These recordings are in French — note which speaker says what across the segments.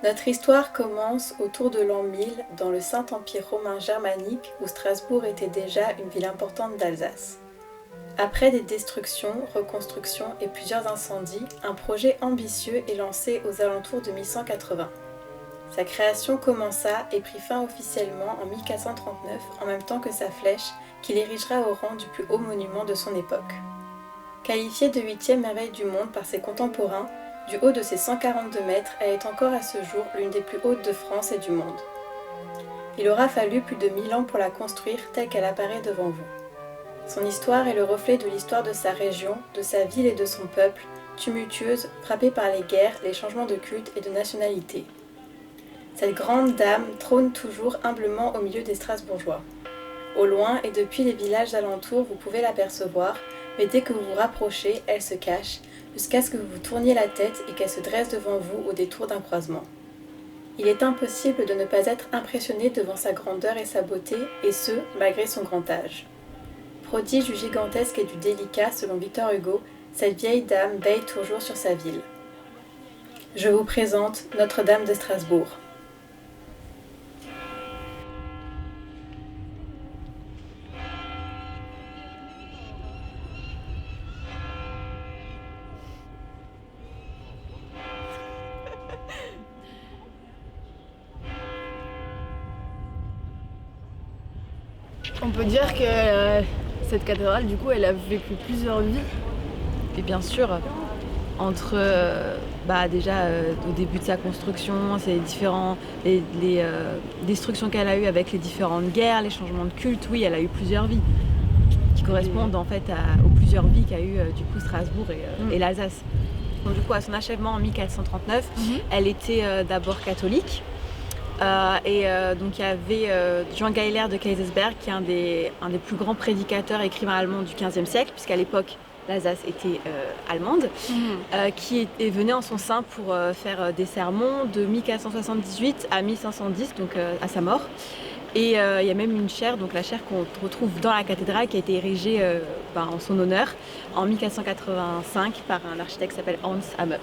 Speaker 1: Notre histoire commence autour de l'an 1000 dans le Saint-Empire romain germanique où Strasbourg était déjà une ville importante d'Alsace. Après des destructions, reconstructions et plusieurs incendies, un projet ambitieux est lancé aux alentours de 1180. Sa création commença et prit fin officiellement en 1439 en même temps que sa flèche qu'il érigera au rang du plus haut monument de son époque. Qualifiée de 8e merveille du monde par ses contemporains, du haut de ses 142 mètres, elle est encore à ce jour l'une des plus hautes de France et du monde. Il aura fallu plus de 1000 ans pour la construire telle qu'elle apparaît devant vous. Son histoire est le reflet de l'histoire de sa région, de sa ville et de son peuple, tumultueuse, frappée par les guerres, les changements de culte et de nationalité. Cette grande dame trône toujours humblement au milieu des Strasbourgeois. Au loin et depuis les villages alentours, vous pouvez l'apercevoir, mais dès que vous vous rapprochez, elle se cache, jusqu'à ce que vous vous tourniez la tête et qu'elle se dresse devant vous au détour d'un croisement. Il est impossible de ne pas être impressionné devant sa grandeur et sa beauté, et ce, malgré son grand âge. Prodige du gigantesque et du délicat, selon Victor Hugo, cette vieille dame veille toujours sur sa ville. Je vous présente Notre-Dame de Strasbourg.
Speaker 2: On peut dire que cette cathédrale, du coup, elle a vécu plusieurs vies. Et bien sûr, entre déjà au début de sa construction, les destructions qu'elle a eues avec les différentes guerres, les changements de culte, oui, elle a eu plusieurs vies qui correspondent en fait aux plusieurs vies qu'a eu du coup Strasbourg et l'Alsace. Donc du coup, à son achèvement en 1439, elle était d'abord catholique. Donc il y avait Jean Geiler de Kaysersberg qui est un des plus grands prédicateurs et écrivains allemands du XVe siècle, puisqu'à l'époque l'Alsace était allemande, qui venait en son sein pour faire des sermons de 1478 à 1510, donc à sa mort. Et il y a même une chaire, donc la chaire qu'on retrouve dans la cathédrale, qui a été érigée en son honneur en 1485 par un architecte qui s'appelle Hans Hammer.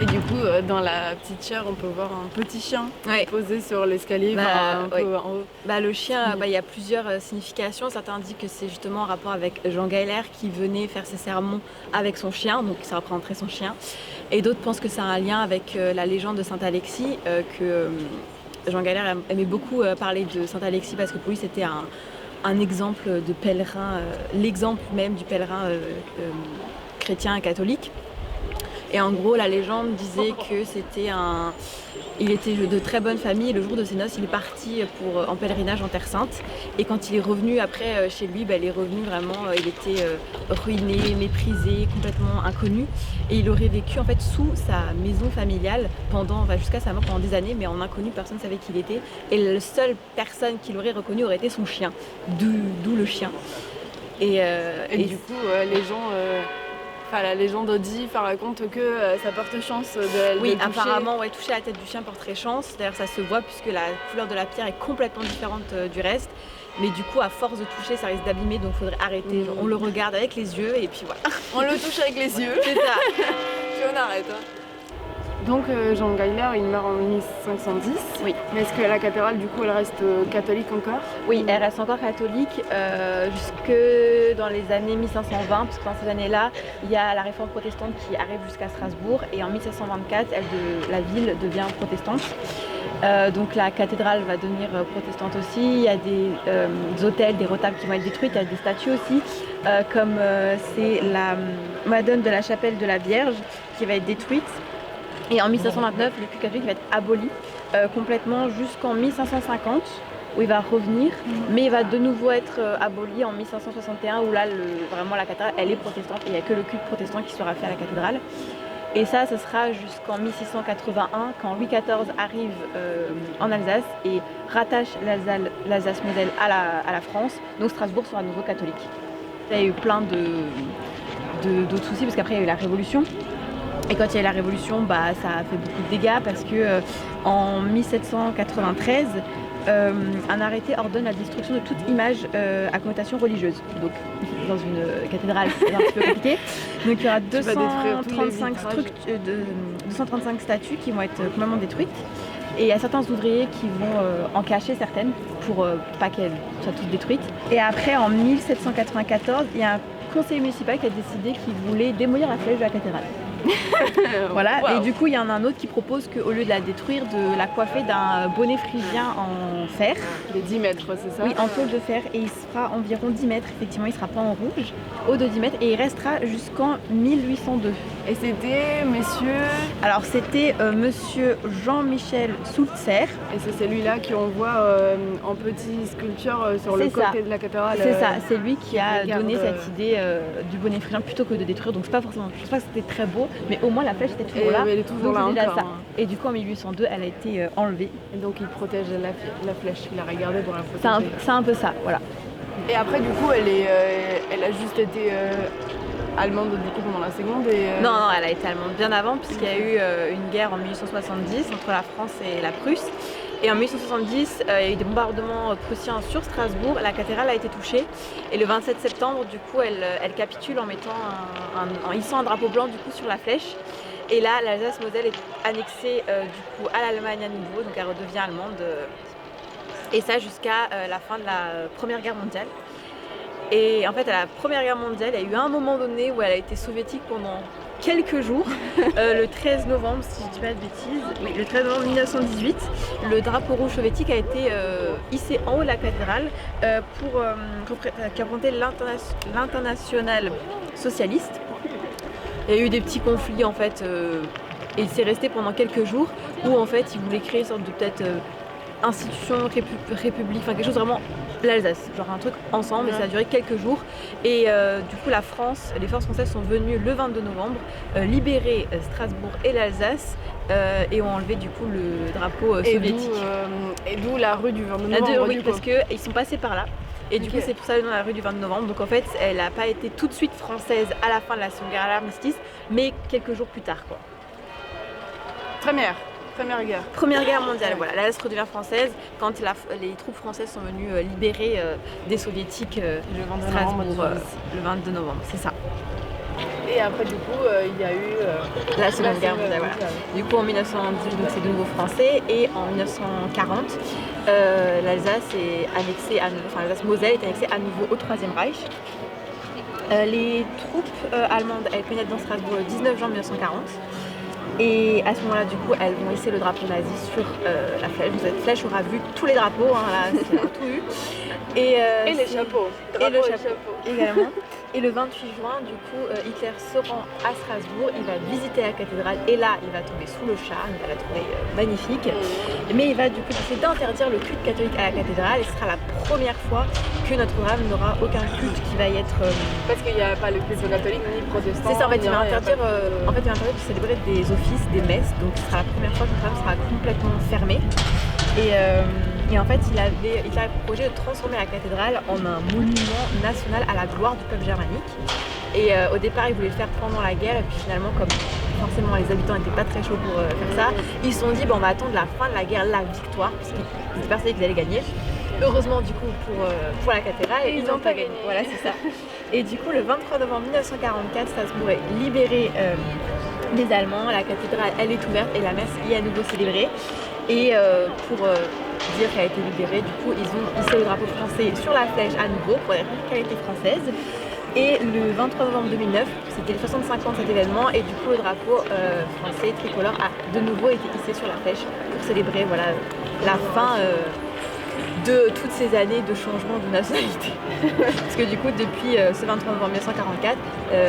Speaker 3: Et du coup, dans la petite chaire, on peut voir un petit chien posé sur l'escalier, peu en haut.
Speaker 2: Le chien, il y a plusieurs significations. Certains disent que c'est justement en rapport avec Jean Geiler qui venait faire ses sermons avec son chien, donc ça représenterait son chien. Et d'autres pensent que c'est un lien avec la légende de Saint Alexis, que Jean Geiler aimait beaucoup parler de Saint Alexis parce que pour lui c'était un exemple de pèlerin, l'exemple même du pèlerin chrétien et catholique. Et en gros, la légende disait que il était de très bonne famille et le jour de ses noces, il est parti en pèlerinage en Terre Sainte. Et quand il est revenu après chez lui, il est revenu vraiment, il était ruiné, méprisé, complètement inconnu. Et il aurait vécu en fait sous sa maison familiale jusqu'à sa mort pendant des années, mais en inconnu, personne ne savait qui il était. Et la seule personne qui l'aurait reconnu aurait été son chien, d'où le chien.
Speaker 3: Et du coup, les gens... la légende raconte que ça porte chance de
Speaker 2: Oui,
Speaker 3: toucher.
Speaker 2: apparemment, toucher la tête du chien porterait chance. D'ailleurs, ça se voit puisque la couleur de la pierre est complètement différente du reste. Mais du coup, à force de toucher, ça risque d'abîmer, donc il faudrait arrêter. Genre, on le regarde avec les yeux et puis voilà.
Speaker 3: On le touche avec les yeux.
Speaker 2: C'est ça.
Speaker 3: Puis on arrête. Donc Jean Geiler, il meurt en 1510.
Speaker 2: Oui.
Speaker 3: Mais est-ce que la cathédrale, du coup, elle reste catholique encore ?
Speaker 2: Oui, elle reste encore catholique jusque dans les années 1520, parce que dans ces années-là, il y a la réforme protestante qui arrive jusqu'à Strasbourg, et en 1724, la ville devient protestante. Donc la cathédrale va devenir protestante aussi. Il y a des autels, des retables qui vont être détruits. Il y a des statues aussi, comme c'est la Madone de la chapelle de la Vierge qui va être détruite. Et en 1729, le culte catholique va être aboli complètement jusqu'en 1550, où il va revenir, mais il va de nouveau être aboli en 1561, où là, vraiment la cathédrale, elle est protestante, et il n'y a que le culte protestant qui sera fait à la cathédrale. Et ça, ce sera jusqu'en 1681, quand Louis XIV arrive en Alsace et rattache l'Alsace modèle à la France, donc Strasbourg sera à nouveau catholique. Il y a eu plein d'autres soucis, parce qu'après il y a eu la Révolution. Et quand il y a eu la Révolution, ça a fait beaucoup de dégâts parce que en 1793, un arrêté ordonne la destruction de toute image à connotation religieuse. Donc, dans une cathédrale, c'est un petit peu compliqué. Donc, il y aura 235 statues qui vont être complètement détruites. Et il y a certains ouvriers qui vont en cacher certaines pour pas qu'elles soient toutes détruites. Et après, en 1794, il y a un conseil municipal qui a décidé qu'il voulait démolir la flèche de la cathédrale. Voilà, wow. Et du coup il y en a un autre qui propose qu'au lieu de la détruire, de la coiffer d'un bonnet phrygien en fer.
Speaker 3: De 10 mètres, c'est ça?
Speaker 2: Oui, en tôle de fer, et il sera environ 10 mètres, effectivement il sera pas en rouge, haut de 10 mètres, et il restera jusqu'en 1802.
Speaker 3: Et c'était monsieur...
Speaker 2: Alors c'était monsieur Jean-Michel Soultzer.
Speaker 3: Et c'est celui-là qu'on voit en petite sculpture sur le côté de la cathédrale.
Speaker 2: C'est ça, c'est lui qui a donné cette idée du bonnet phrygien plutôt que de détruire, donc c'est pas forcément, je pense pas que c'était très beau, mais au moins la flèche était toujours là.
Speaker 3: Elle est toujours là encore,
Speaker 2: ça. Et du coup en 1802 elle a été enlevée.
Speaker 3: Et donc il protège la flèche, il a regardé pour la protéger.
Speaker 2: C'est un peu ça, voilà.
Speaker 3: Et après du coup elle a juste été allemande du coup pendant la seconde et
Speaker 2: Non, elle a été allemande bien avant puisqu'il y a eu une guerre en 1870 entre la France et la Prusse. Et en 1870, il y a eu des bombardements prussiens sur Strasbourg, la cathédrale a été touchée. Et le 27 septembre, du coup, elle capitule en mettant en hissant un drapeau blanc du coup sur la flèche. Et là, l'Alsace-Moselle est annexée du coup à l'Allemagne à nouveau, donc elle redevient allemande. Et ça jusqu'à la fin de la Première Guerre mondiale. Et en fait, à la Première Guerre mondiale, il y a eu un moment donné où elle a été soviétique pendant quelques jours, le 13 novembre, si je ne dis pas de bêtises, oui, le 13 novembre 1918, le drapeau rouge soviétique a été hissé en haut de la cathédrale pour représenter l'international socialiste. Il y a eu des petits conflits en fait, et c'est resté pendant quelques jours où en fait ils voulaient créer une sorte de peut-être institution, république, enfin quelque chose vraiment l'Alsace, genre un truc ensemble, et ça a duré quelques jours. Et du coup la France, les forces françaises sont venues le 22 novembre libérer Strasbourg et l'Alsace et ont enlevé du coup le drapeau soviétique.
Speaker 3: Et d'où la rue du 22 novembre.
Speaker 2: Oui, parce qu'ils sont passés par là. Et du coup c'est pour ça le nom de la rue du 22 novembre. Donc en fait elle n'a pas été tout de suite française à la fin de la Seconde Guerre, à l'armistice, mais quelques jours plus tard quoi. Première guerre mondiale, voilà. L'Alsace redevient française quand les troupes françaises sont venues libérer des soviétiques Strasbourg le 22 novembre, c'est ça.
Speaker 3: Et après du coup il y a eu
Speaker 2: la Seconde Guerre mondiale, voilà. Du coup en 1918 donc c'est de nouveau français, et en 1940 l'Alsace est annexée l'Alsace-Moselle est annexée à nouveau au Troisième Reich. Les troupes allemandes elles pénètrent dans Strasbourg le 19 juin 1940. Et à ce moment-là, du coup, elles vont hisser le drapeau nazi sur la flèche. Cette flèche aura vu tous les drapeaux, hein, là, c'est tout eu.
Speaker 3: Et les chapeaux.
Speaker 2: Et le chapeau également. Et le 28 juin, du coup, Hitler se rend à Strasbourg, il va visiter la cathédrale, et là, il va tomber sous le charme, il va la trouver magnifique. Mais il va du coup essayer d'interdire le culte catholique à la cathédrale, et ce sera la première fois que Notre-Dame n'aura aucun culte qui va y être...
Speaker 3: Parce qu'il n'y a pas le culte catholique ni protestant.
Speaker 2: C'est ça, en fait, il va interdire de célébrer des offices, des messes, donc ce sera la première fois que Notre-Dame sera complètement fermée. Et en fait, il avait le projet de transformer la cathédrale en un monument national à la gloire du peuple germanique. Et au départ, il voulait le faire pendant la guerre, et puis finalement, comme forcément les habitants n'étaient pas très chauds pour faire ça, ils se sont dit, on va attendre la fin de la guerre, la victoire, parce qu'ils étaient persuadés qu'ils allaient gagner. Heureusement, du coup, pour la cathédrale, ils n'ont pas gagné. Voilà, c'est ça. Et du coup, le 23 novembre 1944, Strasbourg est libéré des Allemands, la cathédrale, elle est ouverte, et la messe y est à nouveau célébrée. Et pour dire qu'elle a été libérée, du coup, ils ont hissé le drapeau français sur la flèche à nouveau pour dire qu'elle était française. Et le 23 novembre 2009, c'était les 65 ans de cet événement, et du coup le drapeau français tricolore a de nouveau été hissé sur la flèche pour célébrer la fin de toutes ces années de changement de nationalité. Parce que du coup, depuis ce 23 novembre 1944,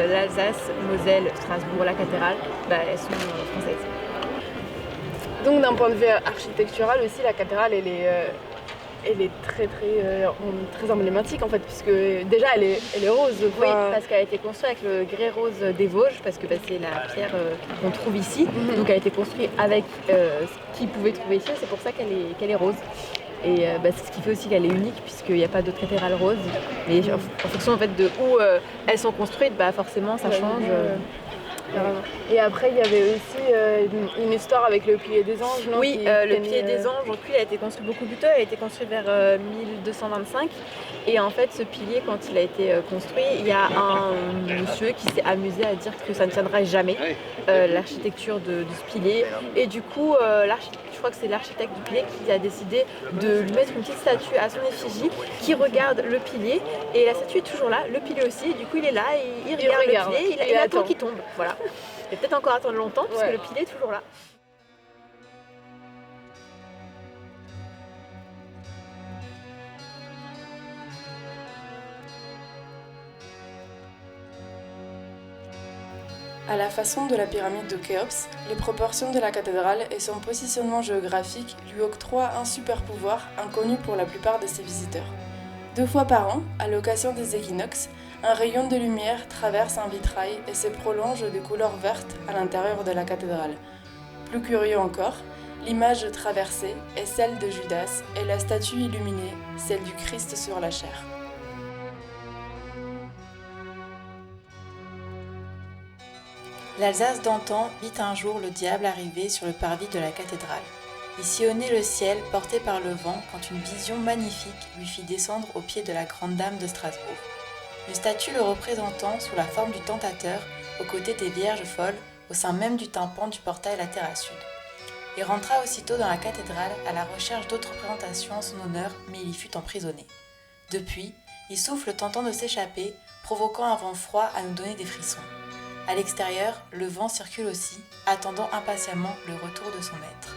Speaker 2: l'Alsace, Moselle, Strasbourg, la cathédrale, elles sont françaises.
Speaker 3: Donc d'un point de vue architectural aussi, la cathédrale elle est très emblématique en fait, puisque déjà elle est rose.
Speaker 2: Oui, parce qu'elle a été construite avec le grès rose des Vosges, parce que c'est la pierre qu'on trouve ici. Donc elle a été construite avec ce qu'ils pouvaient trouver ici, c'est pour ça qu'elle est rose. Et c'est ce qui fait aussi qu'elle est unique, puisqu'il n'y a pas d'autres cathédrales roses. Mais en fonction en fait, de où elles sont construites, forcément ça change.
Speaker 3: Carrément. Et après, il y avait aussi une histoire avec le pilier des anges, non?
Speaker 2: Oui,
Speaker 3: qui
Speaker 2: le
Speaker 3: tenait,
Speaker 2: pilier des anges, donc lui, il a été construit beaucoup plus tôt, il a été construit vers 1225. Et en fait, ce pilier, quand il a été construit, il y a un monsieur qui s'est amusé à dire que ça ne tiendra jamais, l'architecture de ce pilier. Et du coup, je crois que c'est l'architecte du pilier qui a décidé de lui mettre une petite statue à son effigie qui regarde le pilier. Et la statue est toujours là, le pilier aussi. Et du coup, il est là, il regarde le pilier, il attend qu'il tombe. Voilà. Il va peut-être encore attendre longtemps parce que le pilier est toujours là.
Speaker 4: À la façon de la pyramide de Khéops, les proportions de la cathédrale et son positionnement géographique lui octroient un super pouvoir inconnu pour la plupart de ses visiteurs. 2 fois par an, à l'occasion des équinoxes, un rayon de lumière traverse un vitrail et se prolonge de couleur verte à l'intérieur de la cathédrale. Plus curieux encore, l'image traversée est celle de Judas et la statue illuminée, celle du Christ sur la chair.
Speaker 1: L'Alsace d'antan vit un jour le diable arriver sur le parvis de la cathédrale. Il sillonnait le ciel porté par le vent quand une vision magnifique lui fit descendre au pied de la grande dame de Strasbourg. Une statue le représentant sous la forme du tentateur, aux côtés des vierges folles, au sein même du tympan du portail latéral sud. Il rentra aussitôt dans la cathédrale à la recherche d'autres représentations en son honneur, mais il y fut emprisonné. Depuis, il souffle tentant de s'échapper, provoquant un vent froid à nous donner des frissons. À l'extérieur, le vent circule aussi, attendant impatiemment le retour de son maître.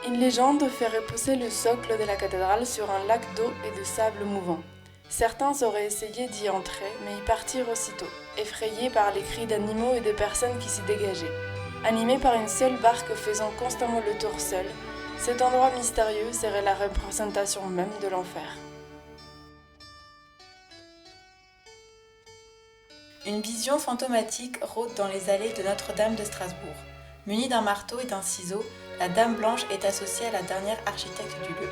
Speaker 4: Une légende fait repousser le socle de la cathédrale sur un lac d'eau et de sable mouvant. Certains auraient essayé d'y entrer, mais y partirent aussitôt, effrayés par les cris d'animaux et de personnes qui s'y dégageaient. Animés par une seule barque faisant constamment le tour seul, cet endroit mystérieux serait la représentation même de l'enfer.
Speaker 1: Une vision fantomatique rôde dans les allées de Notre-Dame de Strasbourg. Munie d'un marteau et d'un ciseau, la Dame Blanche est associée à la dernière architecte du lieu.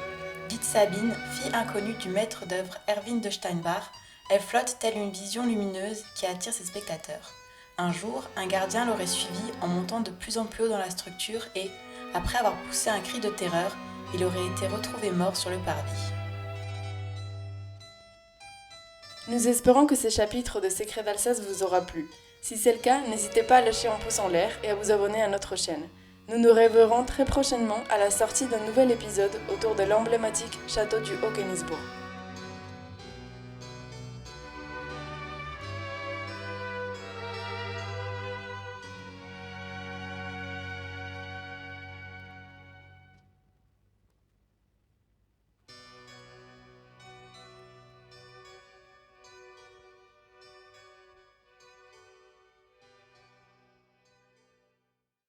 Speaker 1: Dite Sabine, fille inconnue du maître d'œuvre Erwin de Steinbach, elle flotte telle une vision lumineuse qui attire ses spectateurs. Un jour, un gardien l'aurait suivie en montant de plus en plus haut dans la structure et, après avoir poussé un cri de terreur, il aurait été retrouvé mort sur le parvis.
Speaker 4: Nous espérons que ce chapitre de Secrets d'Alsace vous aura plu. Si c'est le cas, n'hésitez pas à lâcher un pouce en l'air et à vous abonner à notre chaîne. Nous nous reverrons très prochainement à la sortie d'un nouvel épisode autour de l'emblématique château du Haut-Königsbourg.